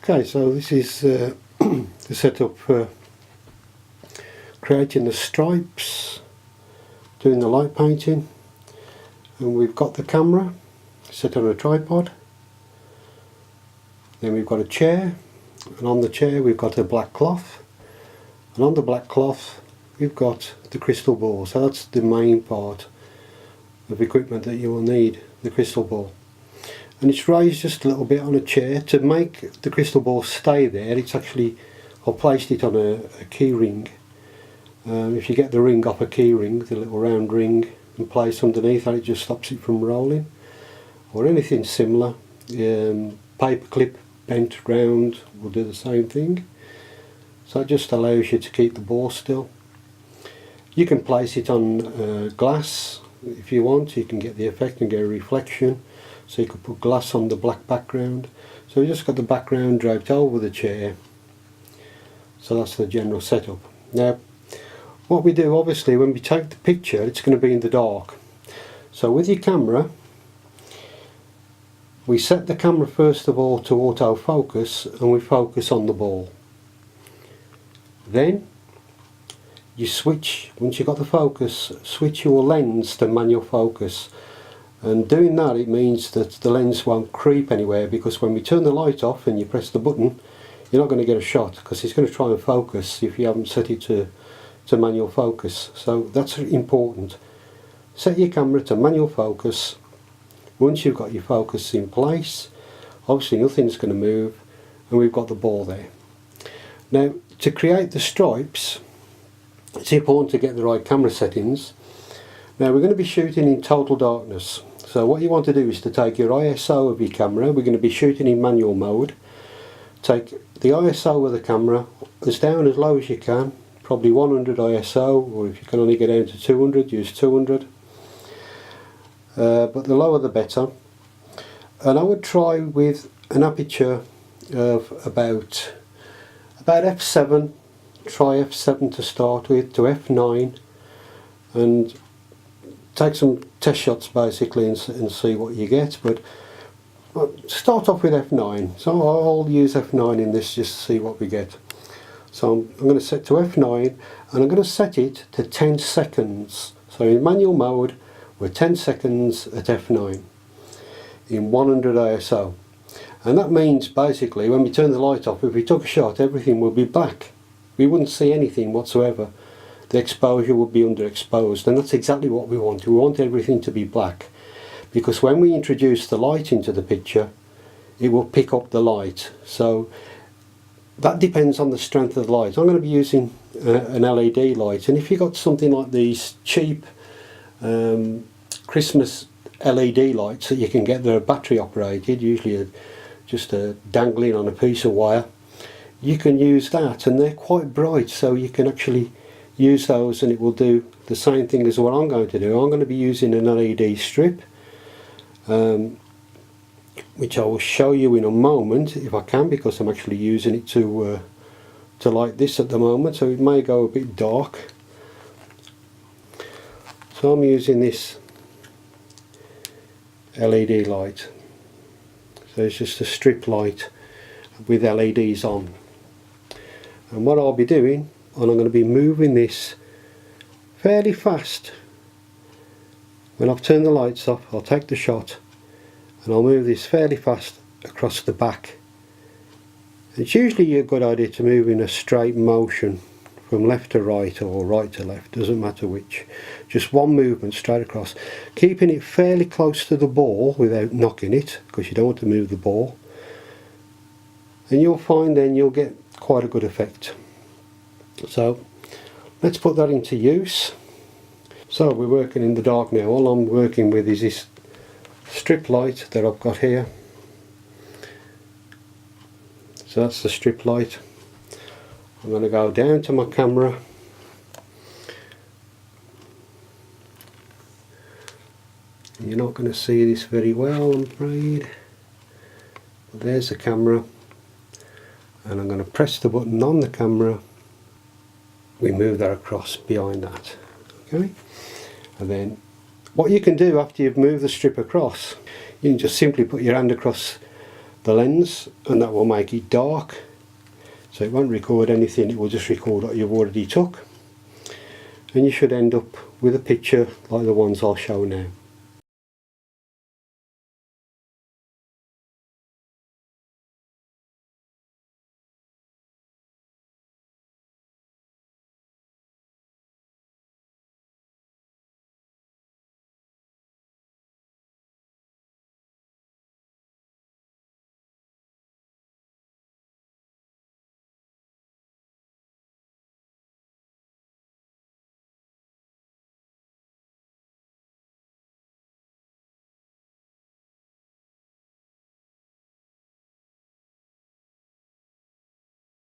Okay, so this is the setup for creating the stripes, doing the light painting, and we've got the camera set on a tripod. Then we've got a chair, and on the chair we've got a black cloth, and on the black cloth we've got the crystal ball. So that's the main part of equipment that you will need, the crystal ball. And it's raised just a little bit on a chair. To make the crystal ball stay there, it's actually, I've placed it on a key ring. If you get the ring off a key ring, the little round ring, and place underneath that, it just stops it from rolling. Or anything similar. Paper clip bent round will do the same thing. So it just allows you to keep the ball still. You can place it on glass if you want. You can get the effect and get a reflection. So you could put glass on the black background. So we just got the background draped over the chair. So that's the general setup. Now what we do, obviously, when we take the picture, it's going to be in the dark. So with your camera, we set the camera first of all to autofocus, and we focus on the ball. Then you switch, once you've got the focus, switch your lens to manual focus. And doing that, it means that the lens won't creep anywhere, because when we turn the light off and you press the button, you're not going to get a shot, because it's going to try and focus if you haven't set it to manual focus. So that's important. Set your camera to manual focus. Once you've got your focus in place, obviously nothing's going to move, and we've got the ball there. Now to create the stripes, it's important to get the right camera settings. Now we're going to be shooting in total darkness. So what you want to do is to take your ISO of your camera. We're going to be shooting in manual mode. Take the ISO of the camera as down as low as you can, probably 100 ISO, or if you can only get down to 200, use 200. But the lower the better. And I would try with an aperture of about f7. Try f7 to start with, to f9, and take some test shots basically and see what you get. But start off with f9. So I'll use f9 in this just to see what we get. So I'm going to set to f9, and I'm going to set it to 10 seconds. So in manual mode we're 10 seconds at f9 in 100 ISO. And that means basically when we turn the light off, if we took a shot, everything will be black. We wouldn't see anything whatsoever. The exposure would be underexposed, and that's exactly what we want. We want everything to be black, because when we introduce the light into the picture, it will pick up the light. So that depends on the strength of the light. I'm going to be using an LED light, and if you've got something like these cheap Christmas LED lights that you can get that are battery operated, usually just dangling on a piece of wire, you can use that, and they're quite bright, so you can actually use those and it will do the same thing as what I'm going to do. I'm going to be using an LED strip, which I will show you in a moment if I can, because I'm actually using it to light this at the moment, so it may go a bit dark. So I'm using this LED light. So it's just a strip light with LEDs on. And what I'll be doing, and I'm going to be moving this fairly fast. When I've turned the lights off, I'll take the shot and I'll move this fairly fast across the back. It's usually a good idea to move in a straight motion from left to right or right to left, doesn't matter which. Just one movement straight across, keeping it fairly close to the ball without knocking it, because you don't want to move the ball. And you'll find then you'll get quite a good effect. So let's put that into use. So we're working in the dark now. All I'm working with is this strip light that I've got here. So that's the strip light. I'm going to go down to my camera. You're not going to see this very well, I'm afraid. But there's the camera. And I'm going to press the button on the camera. We move that across behind that. Okay? And then what you can do after you've moved the strip across, you can just simply put your hand across the lens, and that will make it dark, so it won't record anything, it will just record what you've already took, and you should end up with a picture like the ones I'll show now.